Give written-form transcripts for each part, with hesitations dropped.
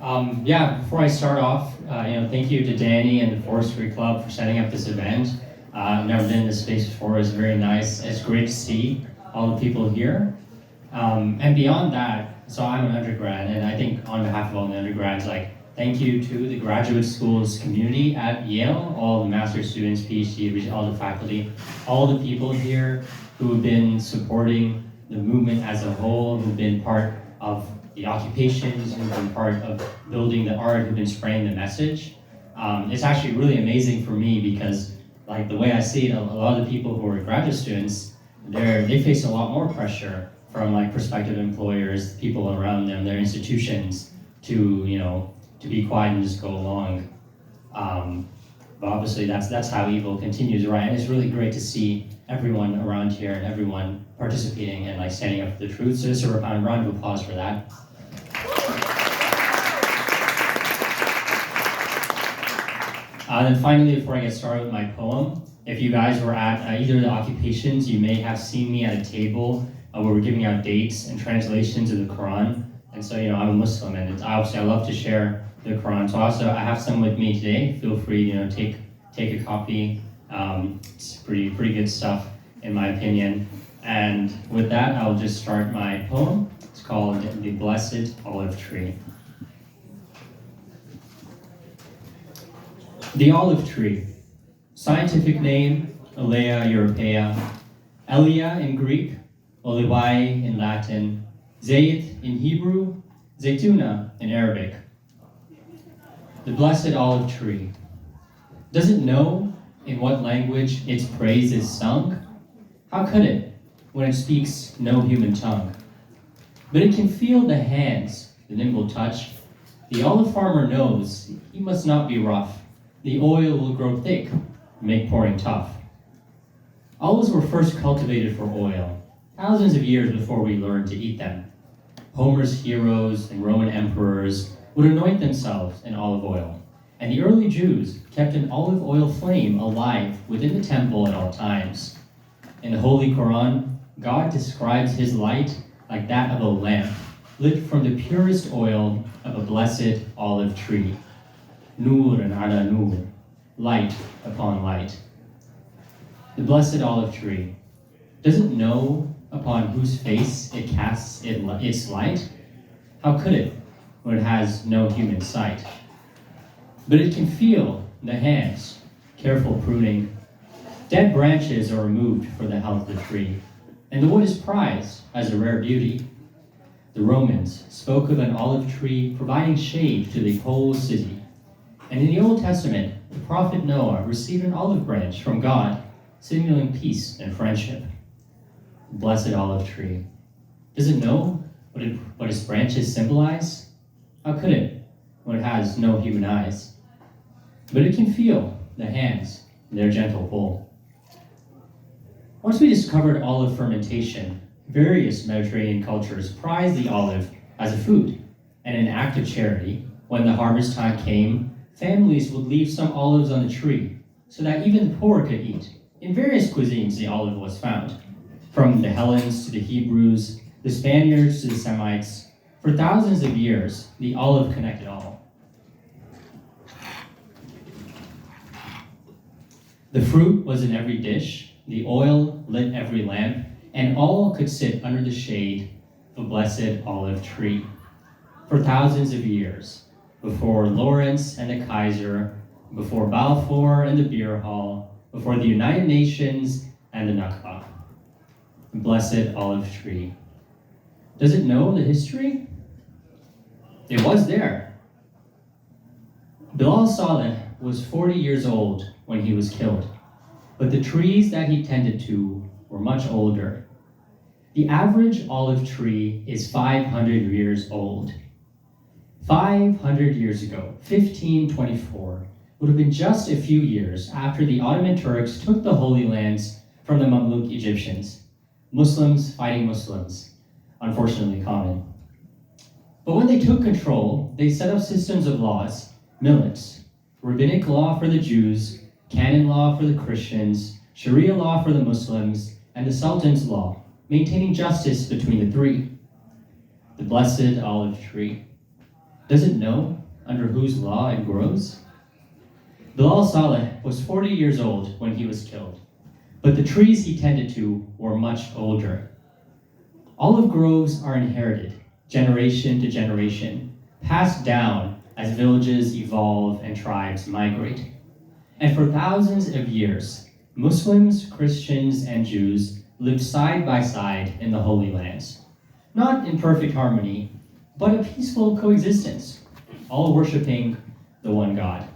Before I start off, thank you to Danny and the Forestry Club for setting up this event. I've never been in this space before. It's very nice. It's great to see all the people here. And beyond that, so I'm an undergrad, and I think on behalf of all the undergrads, thank you to the graduate school's community at Yale, all the master's students, PhD, all the faculty, all the people here who have been supporting the movement as a whole, who've been part of the occupations, who've been part of building the art, who've been spreading the message. It's actually really amazing for me because, the way I see it, a lot of the people who are graduate students, they face a lot more pressure from prospective employers, people around them, their institutions, to be quiet and just go along. But obviously that's how evil continues, right? And it's really great to see everyone around here and everyone participating and standing up for the truth. So just a round of applause for that. Then finally, before I get started with my poem, if you guys were at either of the occupations, you may have seen me at a table where we're giving out dates and translations of the Quran. And so, I'm a Muslim, and obviously I love to share the Quran. So also, I have some with me today. Feel free, take a copy. It's pretty good stuff, in my opinion. And with that, I'll just start my poem. It's called The Blessed Olive Tree. The olive tree. Scientific name, Alea europaea. Elia in Greek, Olivae in Latin, Zayt in Hebrew, Zaytuna in Arabic. The blessed olive tree. Does it know in what language its praise is sung? How could it, when it speaks no human tongue? But it can feel the hands, the nimble touch. The olive farmer knows he must not be rough. The oil will grow thick, make pouring tough. Olives were first cultivated for oil, thousands of years before we learned to eat them. Homer's heroes and Roman emperors would anoint themselves in olive oil, and the early Jews kept an olive oil flame alive within the temple at all times. In the Holy Quran, God describes his light like that of a lamp, lit from the purest oil of a blessed olive tree. Nur ala nur, light upon light. The blessed olive tree. Does it know upon whose face it casts its light? How could it, when it has no human sight? But it can feel the hands, careful pruning. Dead branches are removed for the health of the tree, and the wood is prized as a rare beauty. The Romans spoke of an olive tree providing shade to the whole city. And in the Old Testament, the prophet Noah received an olive branch from God, signaling peace and friendship. The blessed olive tree. Does it know what its branches symbolize? How could it, when it has no human eyes? But it can feel the hands and their gentle pull. Once we discovered olive fermentation, various Mediterranean cultures prized the olive as a food, and in an act of charity, when the harvest time came, families would leave some olives on the tree so that even the poor could eat. In various cuisines, the olive was found, from the Hellenes to the Hebrews, the Spaniards to the Semites. For thousands of years, the olive connected all. The fruit was in every dish, the oil lit every lamp, and all could sit under the shade of a blessed olive tree. For thousands of years, before Lawrence and the Kaiser, before Balfour and the Beer Hall, before the United Nations and the Nakba. The blessed olive tree. Does it know the history? It was there. Bilal Saleh was 40 years old when he was killed, but the trees that he tended to were much older. The average olive tree is 500 years old. 500 years ago, 1524, would have been just a few years after the Ottoman Turks took the Holy Lands from the Mamluk Egyptians. Muslims fighting Muslims, unfortunately common. But when they took control, they set up systems of laws, millets, rabbinic law for the Jews, canon law for the Christians, Sharia law for the Muslims, and the Sultan's law, maintaining justice between the three. The blessed olive tree. Does it know under whose law it grows? Bilal Saleh was 40 years old when he was killed, but the trees he tended to were much older. Olive groves are inherited, generation to generation, passed down as villages evolve and tribes migrate. And for thousands of years, Muslims, Christians, and Jews lived side by side in the Holy Lands. Not in perfect harmony, but a peaceful coexistence, all worshiping the one God.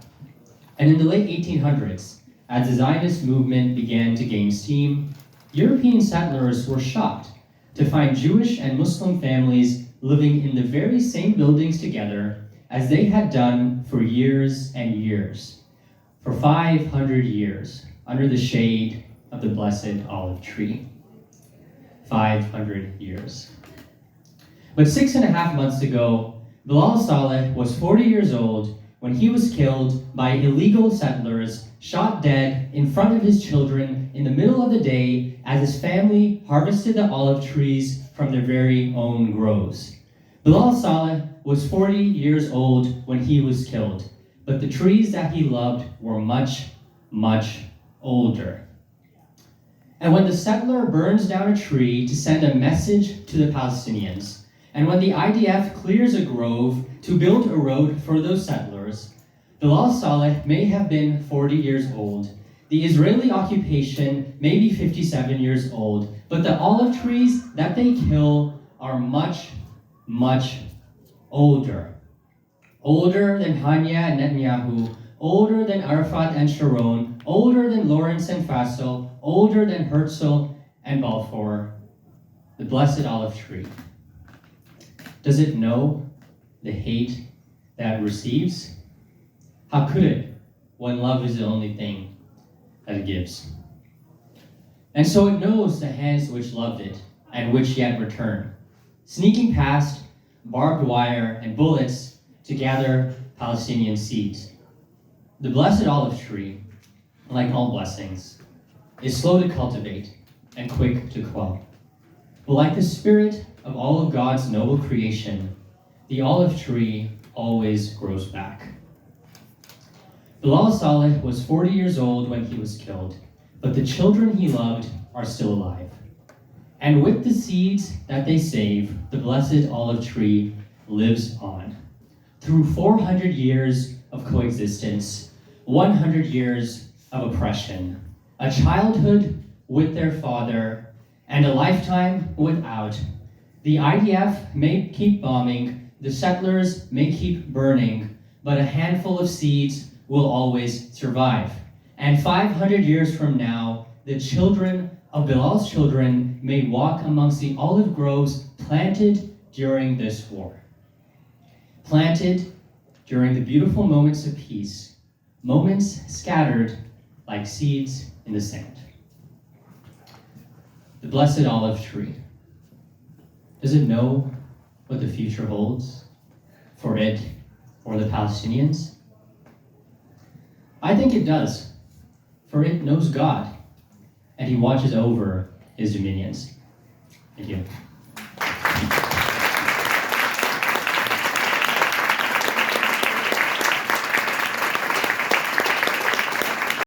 And in the late 1800s, as the Zionist movement began to gain steam, European settlers were shocked to find Jewish and Muslim families living in the very same buildings together as they had done for years and years, for 500 years, under the shade of the blessed olive tree. 500 years. But 6.5 months ago, Bilal Saleh was 40 years old when he was killed by illegal settlers, shot dead in front of his children in the middle of the day as his family harvested the olive trees from their very own groves. Bilal Saleh was 40 years old when he was killed, but the trees that he loved were much, much older. And when the settler burns down a tree to send a message to the Palestinians, and when the IDF clears a grove to build a road for those settlers, Bilal Saleh may have been 40 years old. The Israeli occupation may be 57 years old, but the olive trees that they kill are much, much older. Older than Hanya and Netanyahu, older than Arafat and Sharon, older than Lawrence and Faso, older than Herzl and Balfour, the blessed olive tree. Does it know the hate that it receives? How could it, when love is the only thing that it gives? And so it knows the hands which loved it, and which yet return, sneaking past barbed wire and bullets to gather Palestinian seeds. The blessed olive tree, like all blessings, is slow to cultivate and quick to quell. But like the spirit of all of God's noble creation, the olive tree always grows back. Bilal Saleh was 40 years old when he was killed, but the children he loved are still alive. And with the seeds that they save, the blessed olive tree lives on. Through 400 years of coexistence, 100 years of oppression, a childhood with their father, and a lifetime without, the IDF may keep bombing, the settlers may keep burning, but a handful of seeds will always survive. And 500 years from now, the children of Bilal's children may walk amongst the olive groves planted during this war. Planted during the beautiful moments of peace, moments scattered like seeds in the sand. The blessed olive tree. Does it know what the future holds for it or the Palestinians? I think it does, for it knows God, and he watches over his dominions. Thank you.